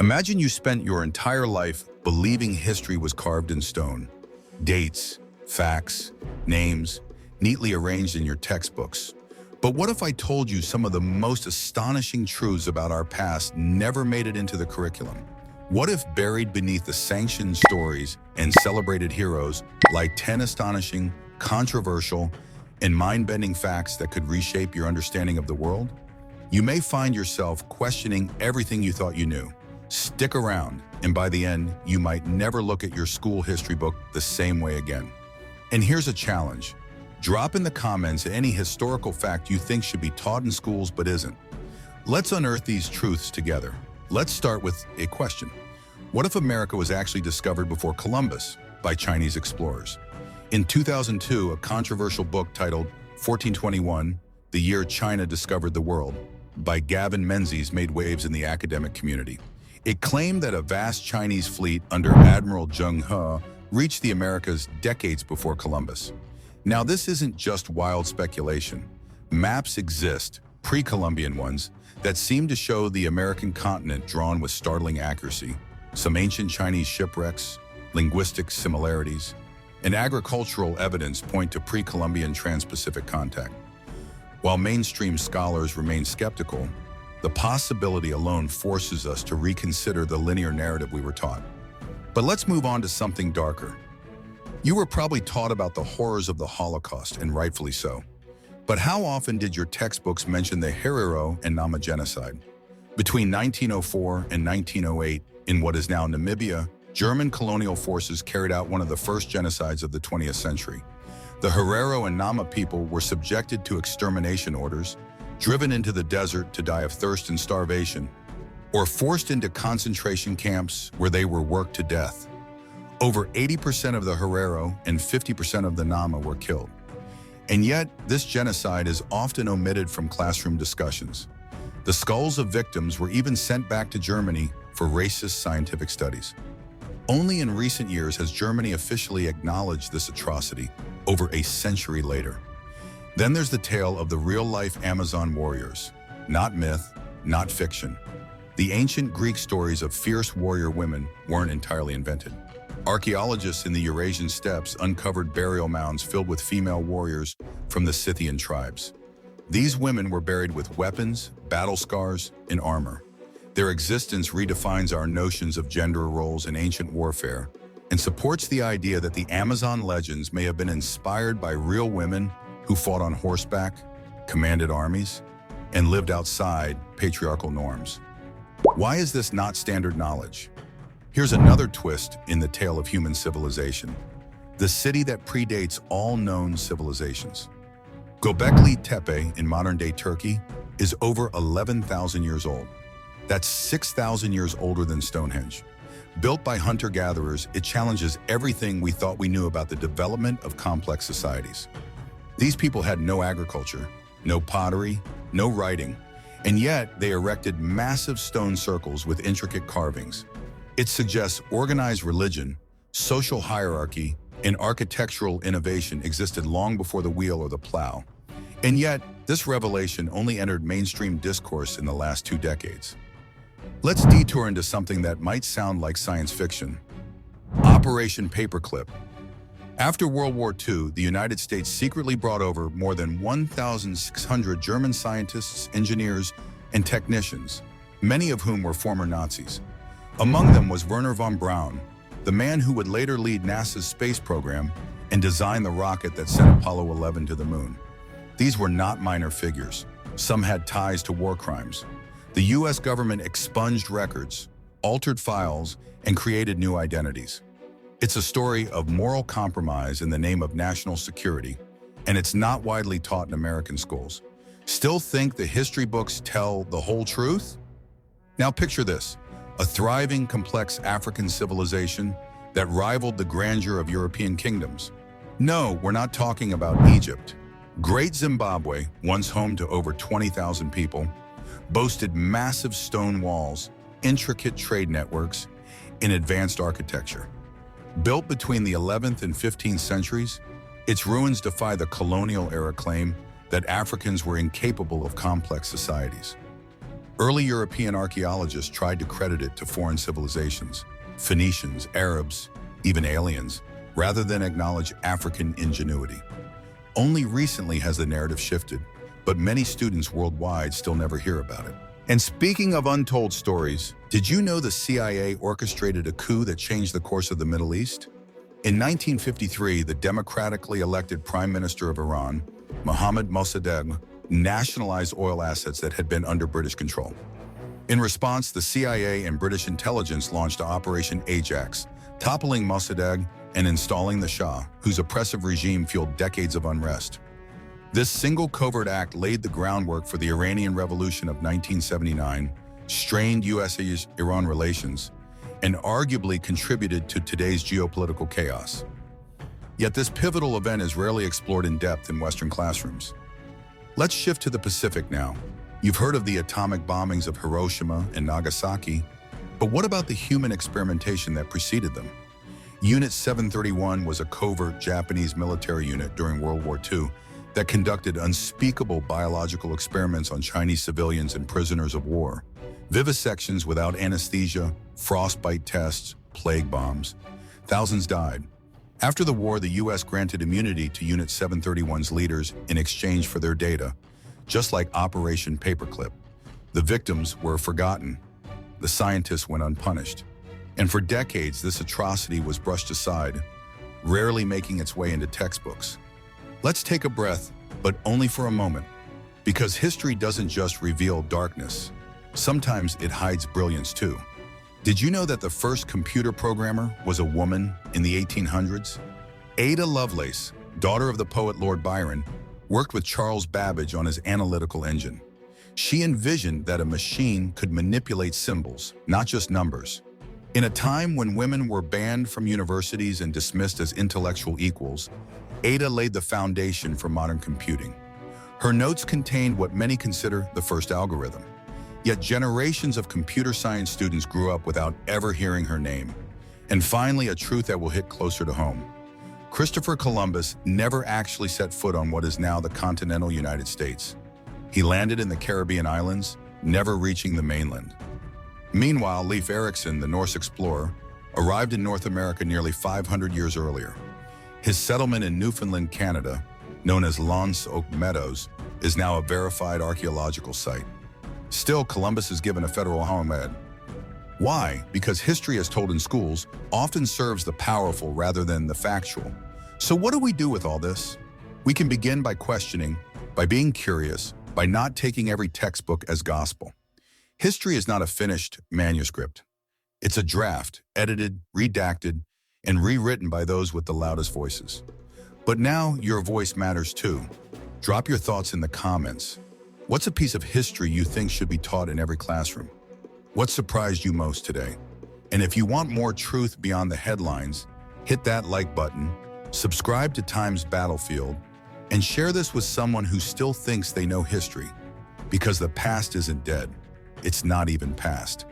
Imagine you spent your entire life believing history was carved in stone. Dates, facts, names, neatly arranged in your textbooks. But what if I told you some of the most astonishing truths about our past never made it into the curriculum? What if buried beneath the sanctioned stories and celebrated heroes lie 10 astonishing, controversial, and mind-bending facts that could reshape your understanding of the world? You may find yourself questioning everything you thought you knew. Stick around, and by the end, you might never look at your school history book the same way again. And here's a challenge. Drop in the comments any historical fact you think should be taught in schools but isn't. Let's unearth these truths together. Let's start with a question. What if America was actually discovered before Columbus by Chinese explorers? In 2002, a controversial book titled 1421, The Year China Discovered the World, by Gavin Menzies made waves in the academic community. It claimed that a vast Chinese fleet under Admiral Zheng He reached the Americas decades before Columbus. Now, this isn't just wild speculation. Maps exist, pre-Columbian ones, that seem to show the American continent drawn with startling accuracy. Some ancient Chinese shipwrecks, linguistic similarities, and agricultural evidence point to pre-Columbian trans-Pacific contact. While mainstream scholars remain skeptical, the possibility alone forces us to reconsider the linear narrative we were taught. But let's move on to something darker. You were probably taught about the horrors of the Holocaust, and rightfully so. But how often did your textbooks mention the Herero and Nama genocide? Between 1904 and 1908, in what is now Namibia, German colonial forces carried out one of the first genocides of the 20th century. The Herero and Nama people were subjected to extermination orders, driven into the desert to die of thirst and starvation, or forced into concentration camps where they were worked to death. Over 80% of the Herero and 50% of the Nama were killed. And yet, this genocide is often omitted from classroom discussions. The skulls of victims were even sent back to Germany for racist scientific studies. Only in recent years has Germany officially acknowledged this atrocity, over a century later. Then there's the tale of the real-life Amazon warriors. Not myth, not fiction. The ancient Greek stories of fierce warrior women weren't entirely invented. Archaeologists in the Eurasian steppes uncovered burial mounds filled with female warriors from the Scythian tribes. These women were buried with weapons, battle scars, and armor. Their existence redefines our notions of gender roles in ancient warfare and supports the idea that the Amazon legends may have been inspired by real women who fought on horseback, commanded armies, and lived outside patriarchal norms. Why is this not standard knowledge? Here's another twist in the tale of human civilization. The city that predates all known civilizations. Göbekli Tepe in modern-day Turkey is over 11,000 years old. That's 6,000 years older than Stonehenge. Built by hunter-gatherers, it challenges everything we thought we knew about the development of complex societies. These people had no agriculture, no pottery, no writing, and yet they erected massive stone circles with intricate carvings. It suggests organized religion, social hierarchy, and architectural innovation existed long before the wheel or the plow. And yet, this revelation only entered mainstream discourse in the last 2 decades. Let's detour into something that might sound like science fiction. Operation Paperclip. After World War II, the United States secretly brought over more than 1,600 German scientists, engineers, and technicians, many of whom were former Nazis. Among them was Wernher von Braun, the man who would later lead NASA's space program and design the rocket that sent Apollo 11 to the moon. These were not minor figures. Some had ties to war crimes. The US government expunged records, altered files, and created new identities. It's a story of moral compromise in the name of national security, and it's not widely taught in American schools. Still think the history books tell the whole truth? Now picture this, a thriving, complex African civilization that rivaled the grandeur of European kingdoms. No, we're not talking about Egypt. Great Zimbabwe, once home to over 20,000 people, boasted massive stone walls, intricate trade networks, and advanced architecture. Built between the 11th and 15th centuries, its ruins defy the colonial-era claim that Africans were incapable of complex societies. Early European archaeologists tried to credit it to foreign civilizations, Phoenicians, Arabs, even aliens, rather than acknowledge African ingenuity. Only recently has the narrative shifted, but many students worldwide still never hear about it. And speaking of untold stories, did you know the CIA orchestrated a coup that changed the course of the Middle East? In 1953, the democratically elected Prime Minister of Iran, Mohammad Mossadegh, nationalized oil assets that had been under British control. In response, the CIA and British intelligence launched Operation Ajax, toppling Mossadegh and installing the Shah, whose oppressive regime fueled decades of unrest. This single covert act laid the groundwork for the Iranian Revolution of 1979, strained US-Iran relations, and arguably contributed to today's geopolitical chaos. Yet this pivotal event is rarely explored in depth in Western classrooms. Let's shift to the Pacific now. You've heard of the atomic bombings of Hiroshima and Nagasaki, but what about the human experimentation that preceded them? Unit 731 was a covert Japanese military unit during World War II that conducted unspeakable biological experiments on Chinese civilians and prisoners of war. Vivisections without anesthesia, frostbite tests, plague bombs. Thousands died. After the war, the US granted immunity to Unit 731's leaders in exchange for their data, just like Operation Paperclip. The victims were forgotten. The scientists went unpunished. And for decades, this atrocity was brushed aside, rarely making its way into textbooks. Let's take a breath, but only for a moment, because history doesn't just reveal darkness. Sometimes it hides brilliance too. Did you know that the first computer programmer was a woman in the 1800s? Ada Lovelace, daughter of the poet Lord Byron, worked with Charles Babbage on his analytical engine. She envisioned that a machine could manipulate symbols, not just numbers. In a time when women were banned from universities and dismissed as intellectual equals, Ada laid the foundation for modern computing. Her notes contained what many consider the first algorithm. Yet generations of computer science students grew up without ever hearing her name. And finally, a truth that will hit closer to home. Christopher Columbus never actually set foot on what is now the continental United States. He landed in the Caribbean islands, never reaching the mainland. Meanwhile, Leif Erikson, the Norse explorer, arrived in North America nearly 500 years earlier. His settlement in Newfoundland, Canada, known as L'Anse aux Meadows, is now a verified archaeological site. Still, Columbus is given a federal homestead. Why? Because history, as told in schools, often serves the powerful rather than the factual. So what do we do with all this? We can begin by questioning, by being curious, by not taking every textbook as gospel. History is not a finished manuscript. It's a draft, edited, redacted, and rewritten by those with the loudest voices. But now your voice matters too. Drop your thoughts in the comments. What's a piece of history you think should be taught in every classroom? What surprised you most today? And if you want more truth beyond the headlines, hit that like button, subscribe to Time's Battlefield, and share this with someone who still thinks they know history. Because the past isn't dead. It's not even past.